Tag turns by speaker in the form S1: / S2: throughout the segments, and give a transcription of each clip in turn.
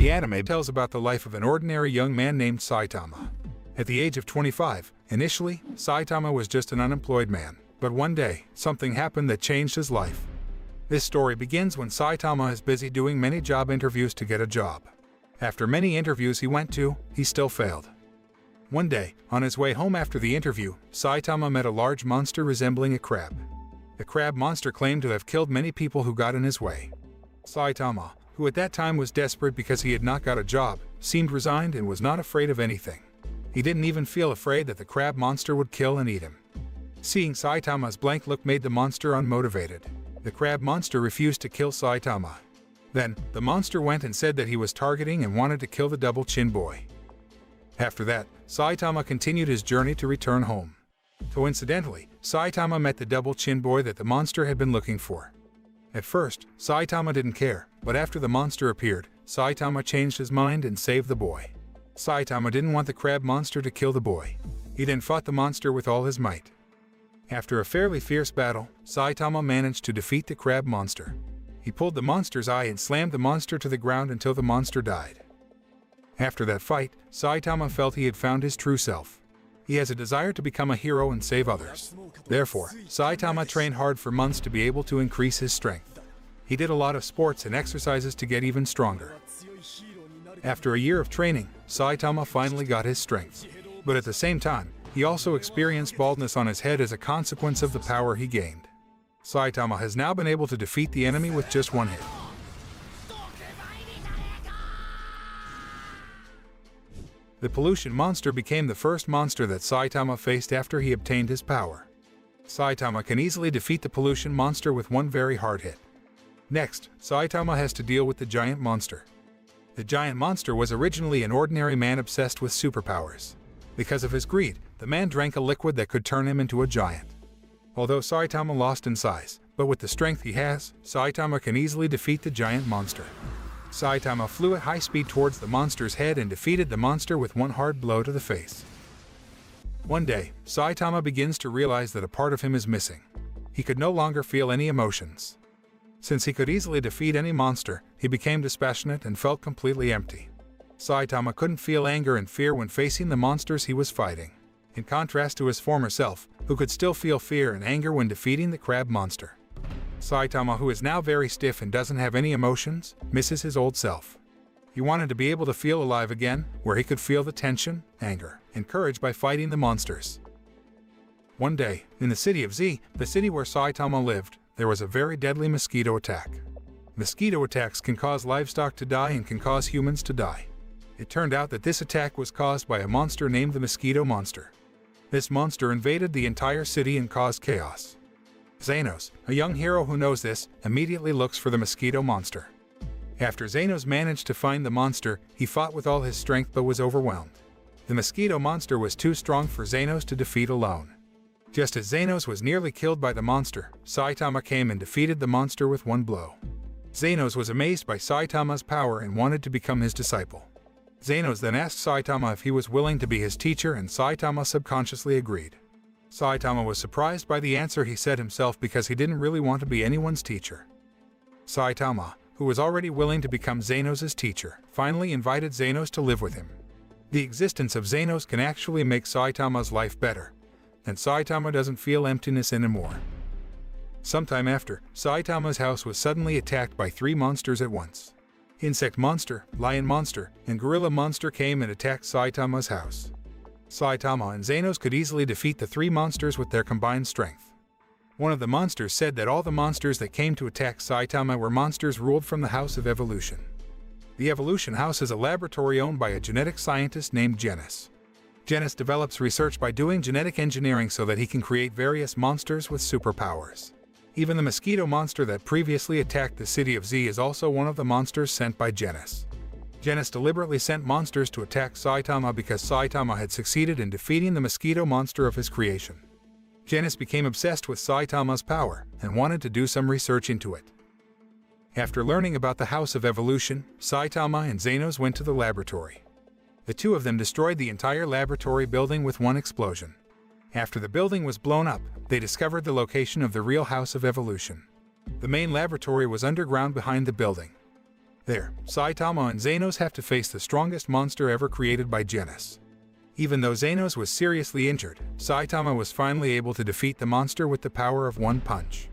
S1: The anime tells about the life of an ordinary young man named Saitama. At the age of 25, initially, Saitama was just an unemployed man, but one day, something happened that changed his life. This story begins when Saitama is busy doing many job interviews to get a job. After many interviews he went to, he still failed. One day, on his way home after the interview, Saitama met a large monster resembling a crab. The crab monster claimed to have killed many people who got in his way. Saitama, who at that time was desperate because he had not got a job, seemed resigned and was not afraid of anything. He didn't even feel afraid that the crab monster would kill and eat him. Seeing Saitama's blank look made the monster unmotivated. The crab monster refused to kill Saitama. Then, the monster went and said that he was targeting and wanted to kill the double chin boy. After that, Saitama continued his journey to return home. Coincidentally, Saitama met the double chin boy that the monster had been looking for. At first, Saitama didn't care, but after the monster appeared, Saitama changed his mind and saved the boy. Saitama didn't want the crab monster to kill the boy. He then fought the monster with all his might. After a fairly fierce battle, Saitama managed to defeat the crab monster. He pulled the monster's eye and slammed the monster to the ground until the monster died. After that fight, Saitama felt he had found his true self. He has a desire to become a hero and save others. Therefore, Saitama trained hard for months to be able to increase his strength. He did a lot of sports and exercises to get even stronger. After a year of training, Saitama finally got his strength. But at the same time, he also experienced baldness on his head as a consequence of the power he gained. Saitama has now been able to defeat the enemy with just one hit. The pollution monster became the first monster that Saitama faced after he obtained his power. Saitama can easily defeat the pollution monster with one very hard hit. Next, Saitama has to deal with the giant monster. The giant monster was originally an ordinary man obsessed with superpowers. Because of his greed, the man drank a liquid that could turn him into a giant. Although Saitama lost in size, but with the strength he has, Saitama can easily defeat the giant monster. Saitama flew at high speed towards the monster's head and defeated the monster with one hard blow to the face. One day, Saitama begins to realize that a part of him is missing. He could no longer feel any emotions. Since he could easily defeat any monster, he became dispassionate and felt completely empty. Saitama couldn't feel anger and fear when facing the monsters he was fighting. In contrast to his former self, who could still feel fear and anger when defeating the crab monster. Saitama, who is now very stiff and doesn't have any emotions, misses his old self. He wanted to be able to feel alive again, where he could feel the tension, anger, and courage by fighting the monsters. One day, in the city of Z, the city where Saitama lived, there was a very deadly mosquito attack. Mosquito attacks can cause livestock to die and can cause humans to die. It turned out that this attack was caused by a monster named the Mosquito Monster. This monster invaded the entire city and caused chaos. Genos, a young hero who knows this, immediately looks for the Mosquito Monster. After Genos managed to find the monster, he fought with all his strength but was overwhelmed. The Mosquito Monster was too strong for Genos to defeat alone. Just as Genos was nearly killed by the monster, Saitama came and defeated the monster with one blow. Genos was amazed by Saitama's power and wanted to become his disciple. Genos then asked Saitama if he was willing to be his teacher, and Saitama subconsciously agreed. Saitama was surprised by the answer he said himself because he didn't really want to be anyone's teacher. Saitama, who was already willing to become Genos' teacher, finally invited Genos to live with him. The existence of Genos can actually make Saitama's life better, and Saitama doesn't feel emptiness anymore. Sometime after, Saitama's house was suddenly attacked by 3 monsters at once. Insect Monster, Lion Monster, and Gorilla Monster came and attacked Saitama's house. Saitama and Genos could easily defeat the 3 monsters with their combined strength. One of the monsters said that all the monsters that came to attack Saitama were monsters ruled from the House of Evolution. The Evolution House is a laboratory owned by a genetic scientist named Genos. Genos develops research by doing genetic engineering so that he can create various monsters with superpowers. Even the Mosquito Monster that previously attacked the city of Z is also one of the monsters sent by Genos. Genos deliberately sent monsters to attack Saitama because Saitama had succeeded in defeating the Mosquito Monster of his creation. Genos became obsessed with Saitama's power and wanted to do some research into it. After learning about the House of Evolution, Saitama and Genos went to the laboratory. The two of them destroyed the entire laboratory building with one explosion. After the building was blown up, they discovered the location of the real House of Evolution. The main laboratory was underground behind the building. There, Saitama and Genos have to face the strongest monster ever created by Genos. Even though Genos was seriously injured, Saitama was finally able to defeat the monster with the power of one punch.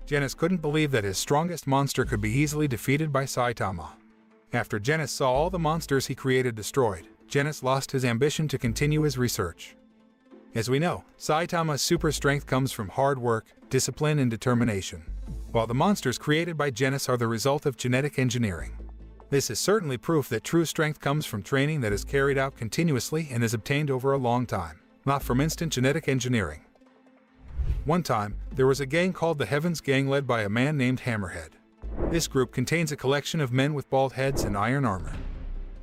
S1: Genos couldn't believe that his strongest monster could be easily defeated by Saitama. After Genos saw all the monsters he created destroyed, Genos lost his ambition to continue his research. As we know, Saitama's super strength comes from hard work, discipline, and determination, while the monsters created by Genos are the result of genetic engineering. This is certainly proof that true strength comes from training that is carried out continuously and is obtained over a long time, not from instant genetic engineering. One time, there was a gang called the Heavens Gang led by a man named Hammerhead. This group contains a collection of men with bald heads and iron armor.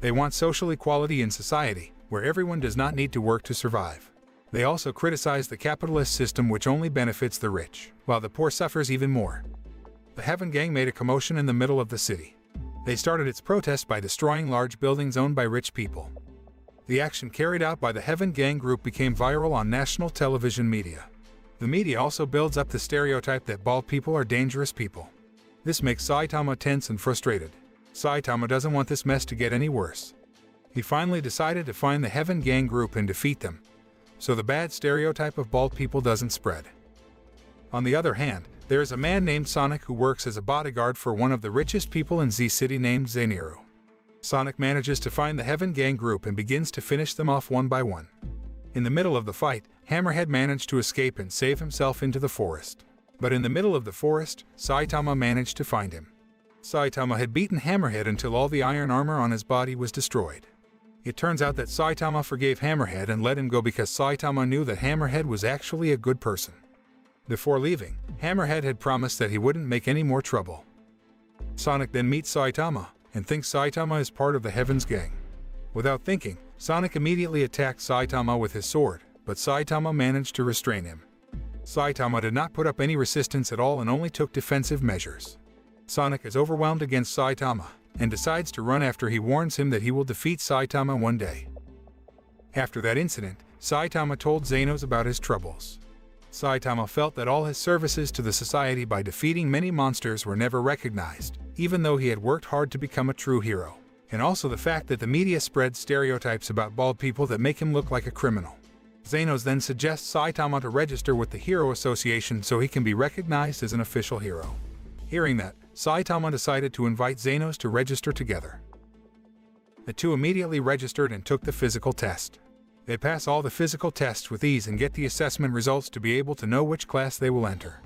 S1: They want social equality in society, where everyone does not need to work to survive. They also criticize the capitalist system which only benefits the rich, while the poor suffers even more. The Heaven Gang made a commotion in the middle of the city. They started its protest by destroying large buildings owned by rich people. The action carried out by the Heaven Gang group became viral on national television media. The media also builds up the stereotype that bald people are dangerous people. This makes Saitama tense and frustrated. Saitama doesn't want this mess to get any worse. He finally decided to find the Heaven Gang group and defeat them, so the bad stereotype of bald people doesn't spread. On the other hand, there is a man named Sonic who works as a bodyguard for one of the richest people in Z City named Zeniru. Sonic manages to find the Heaven Gang group and begins to finish them off one by one. In the middle of the fight, Hammerhead managed to escape and save himself into the forest. But in the middle of the forest, Saitama managed to find him. Saitama had beaten Hammerhead until all the iron armor on his body was destroyed. It turns out that Saitama forgave Hammerhead and let him go because Saitama knew that Hammerhead was actually a good person. Before leaving, Hammerhead had promised that he wouldn't make any more trouble. Sonic then meets Saitama and thinks Saitama is part of the Heavens Gang. Without thinking, Sonic immediately attacked Saitama with his sword, but Saitama managed to restrain him. Saitama did not put up any resistance at all and only took defensive measures. Sonic is overwhelmed against Saitama and decides to run after he warns him that he will defeat Saitama one day. After that incident, Saitama told Genos about his troubles. Saitama felt that all his services to the society by defeating many monsters were never recognized, even though he had worked hard to become a true hero, and also the fact that the media spread stereotypes about bald people that make him look like a criminal. Genos then suggests Saitama to register with the Hero Association so he can be recognized as an official hero. Hearing that, Saitama decided to invite Genos to register together. The two immediately registered and took the physical test. They pass all the physical tests with ease and get the assessment results to be able to know which class they will enter.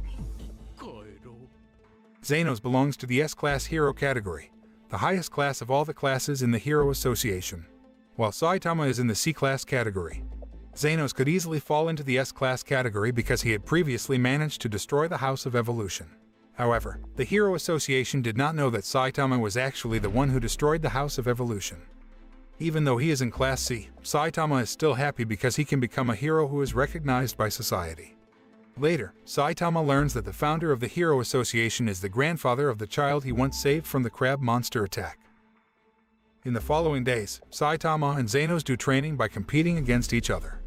S1: Genos belongs to the S-Class Hero category, the highest class of all the classes in the Hero Association, while Saitama is in the C-Class category. Genos could easily fall into the S-Class category because he had previously managed to destroy the House of Evolution. However, the Hero Association did not know that Saitama was actually the one who destroyed the House of Evolution. Even though he is in Class C, Saitama is still happy because he can become a hero who is recognized by society. Later, Saitama learns that the founder of the Hero Association is the grandfather of the child he once saved from the crab monster attack. In the following days, Saitama and Genos do training by competing against each other.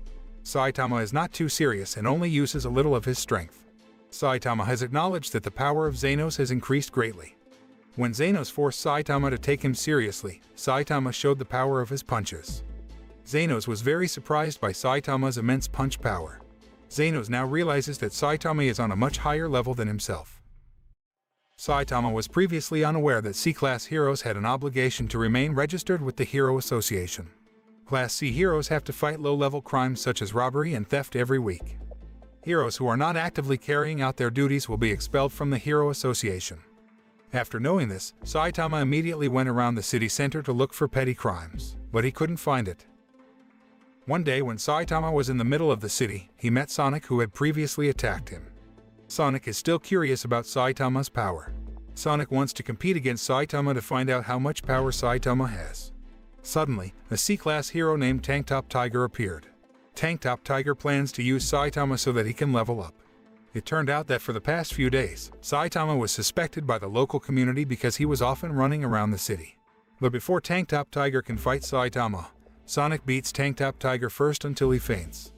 S1: Saitama is not too serious and only uses a little of his strength. Saitama has acknowledged that the power of Genos has increased greatly. When Genos forced Saitama to take him seriously, Saitama showed the power of his punches. Genos was very surprised by Saitama's immense punch power. Genos now realizes that Saitama is on a much higher level than himself. Saitama was previously unaware that C-Class heroes had an obligation to remain registered with the Hero Association. Class C heroes have to fight low-level crimes such as robbery and theft every week. Heroes who are not actively carrying out their duties will be expelled from the Hero Association. After knowing this, Saitama immediately went around the city center to look for petty crimes, but he couldn't find it. One day when Saitama was in the middle of the city, he met Sonic who had previously attacked him. Sonic is still curious about Saitama's power. Sonic wants to compete against Saitama to find out how much power Saitama has. Suddenly, a C-Class hero named Tank Top Tiger appeared. Tank Top Tiger plans to use Saitama so that he can level up. It turned out that for the past few days, Saitama was suspected by the local community because he was often running around the city. But before Tank Top Tiger can fight Saitama, Sonic beats Tank Top Tiger first until he faints.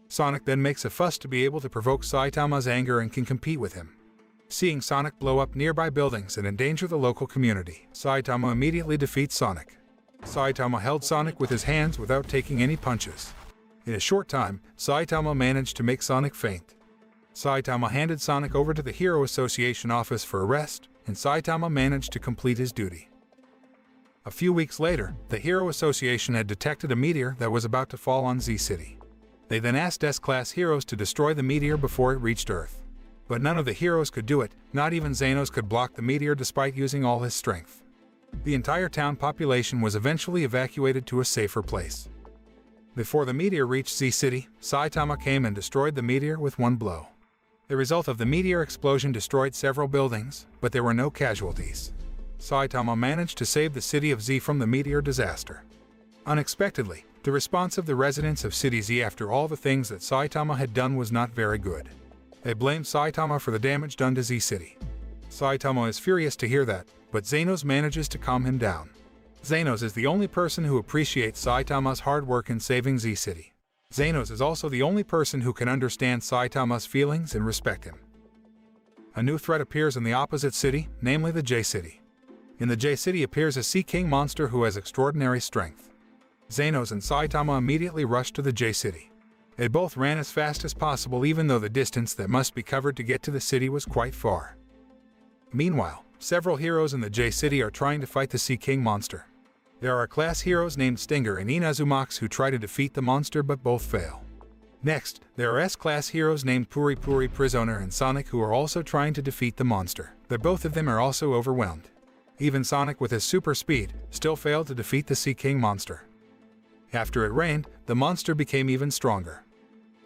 S1: Sonic then makes a fuss to be able to provoke Saitama's anger and can compete with him. Seeing Sonic blow up nearby buildings and endanger the local community, Saitama immediately defeats Sonic. Saitama held Sonic with his hands without taking any punches. In a short time, Saitama managed to make Sonic faint. Saitama handed Sonic over to the Hero Association office for arrest, and Saitama managed to complete his duty. A few weeks later, the Hero Association had detected a meteor that was about to fall on Z City. They then asked S-Class heroes to destroy the meteor before it reached Earth. But none of the heroes could do it, not even Genos could block the meteor despite using all his strength. The entire town population was eventually evacuated to a safer place. Before the meteor reached Z City, Saitama came and destroyed the meteor with one blow. The result of the meteor explosion destroyed several buildings, but there were no casualties. Saitama managed to save the city of Z from the meteor disaster. Unexpectedly, the response of the residents of City Z after all the things that Saitama had done was not very good. They blamed Saitama for the damage done to Z City. Saitama is furious to hear that, but Genos manages to calm him down. Genos is the only person who appreciates Saitama's hard work in saving Z City. Genos is also the only person who can understand Saitama's feelings and respect him. A new threat appears in the opposite city, namely the J City. In the J City appears a Sea King monster who has extraordinary strength. Genos and Saitama immediately rushed to the J City. They both ran as fast as possible even though the distance that must be covered to get to the city was quite far. Meanwhile, several heroes in the J City are trying to fight the Sea King monster. There are class heroes named Stinger and Inazumax who try to defeat the monster but both fail. Next, there are S-Class heroes named Puri Puri Prisoner and Sonic who are also trying to defeat the monster, but both of them are also overwhelmed. Even Sonic with his super speed still failed to defeat the Sea King monster. After it rained, the monster became even stronger.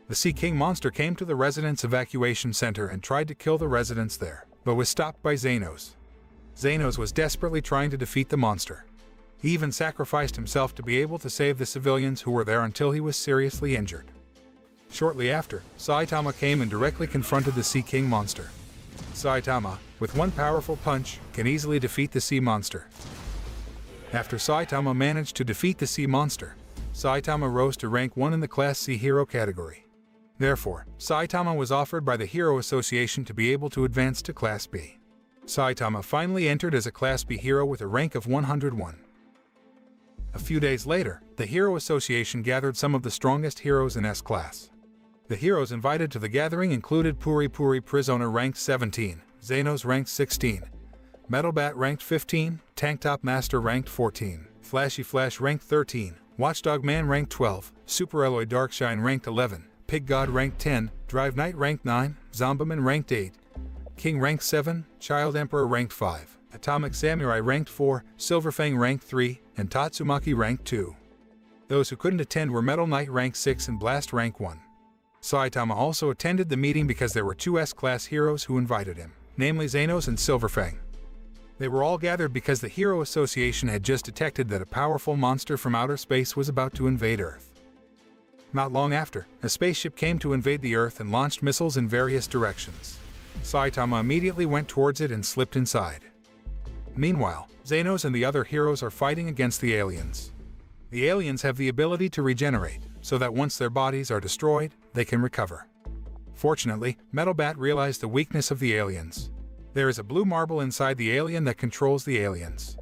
S1: The Sea King monster came to the residents' evacuation center and tried to kill the residents there, but was stopped by Genos. Genos was desperately trying to defeat the monster. He even sacrificed himself to be able to save the civilians who were there until he was seriously injured. Shortly after, Saitama came and directly confronted the Sea King monster. Saitama, with one powerful punch, can easily defeat the sea monster. After Saitama managed to defeat the sea monster, Saitama rose to rank 1 in the Class C hero category. Therefore, Saitama was offered by the Hero Association to be able to advance to Class B. Saitama finally entered as a Class B hero with a rank of 101. A few days later, the Hero Association gathered some of the strongest heroes in S-Class. The heroes invited to the gathering included Puri Puri Prisoner ranked 17, Genos ranked 16, Metal Bat ranked 15, Tank Top Master ranked 14, Flashy Flash ranked 13, Watchdog Man ranked 12, Super Alloy Darkshine ranked 11, Pig God ranked 10, Drive Knight ranked 9, Zombiman ranked 8, King ranked 7, Child Emperor ranked 5, Atomic Samurai ranked 4, Silverfang ranked 3, and Tatsumaki ranked 2. Those who couldn't attend were Metal Knight rank 6 and Blast rank 1. Saitama also attended the meeting because there were 2 S-Class heroes who invited him, namely Genos and Silverfang. They were all gathered because the Hero Association had just detected that a powerful monster from outer space was about to invade Earth. Not long after, a spaceship came to invade the Earth and launched missiles in various directions. Saitama immediately went towards it and slipped inside. Meanwhile, Genos and the other heroes are fighting against the aliens. The aliens have the ability to regenerate, so that once their bodies are destroyed, they can recover. Fortunately, Metal Bat realized the weakness of the aliens. There is a blue marble inside the alien that controls the aliens.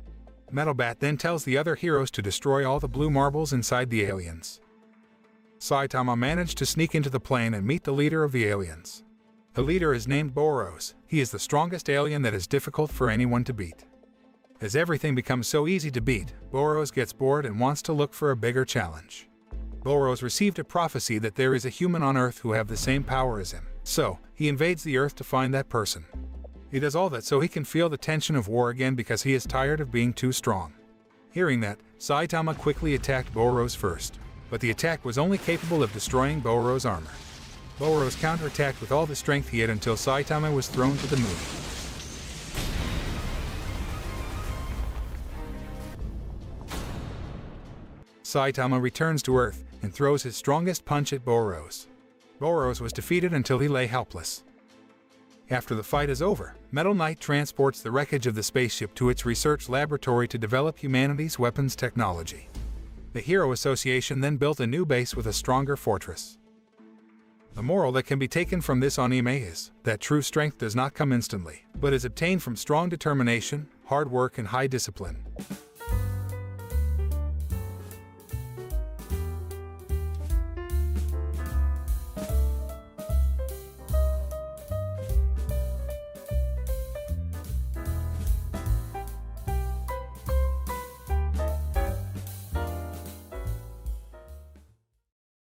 S1: Metal Bat then tells the other heroes to destroy all the blue marbles inside the aliens. Saitama managed to sneak into the plane and meet the leader of the aliens. The leader is named Boros. He is the strongest alien that is difficult for anyone to beat. As everything becomes so easy to beat, Boros gets bored and wants to look for a bigger challenge. Boros received a prophecy that there is a human on Earth who have the same power as him, so he invades the Earth to find that person. He does all that so he can feel the tension of war again because he is tired of being too strong. Hearing that, Saitama quickly attacked Boros first, but the attack was only capable of destroying Boros' armor. Boros counterattacked with all the strength he had until Saitama was thrown to the moon. Saitama returns to Earth and throws his strongest punch at Boros. Boros was defeated until he lay helpless. After the fight is over, Metal Knight transports the wreckage of the spaceship to its research laboratory to develop humanity's weapons technology. The Hero Association then built a new base with a stronger fortress. The moral that can be taken from this anime is that true strength does not come instantly, but is obtained from strong determination, hard work, and high discipline.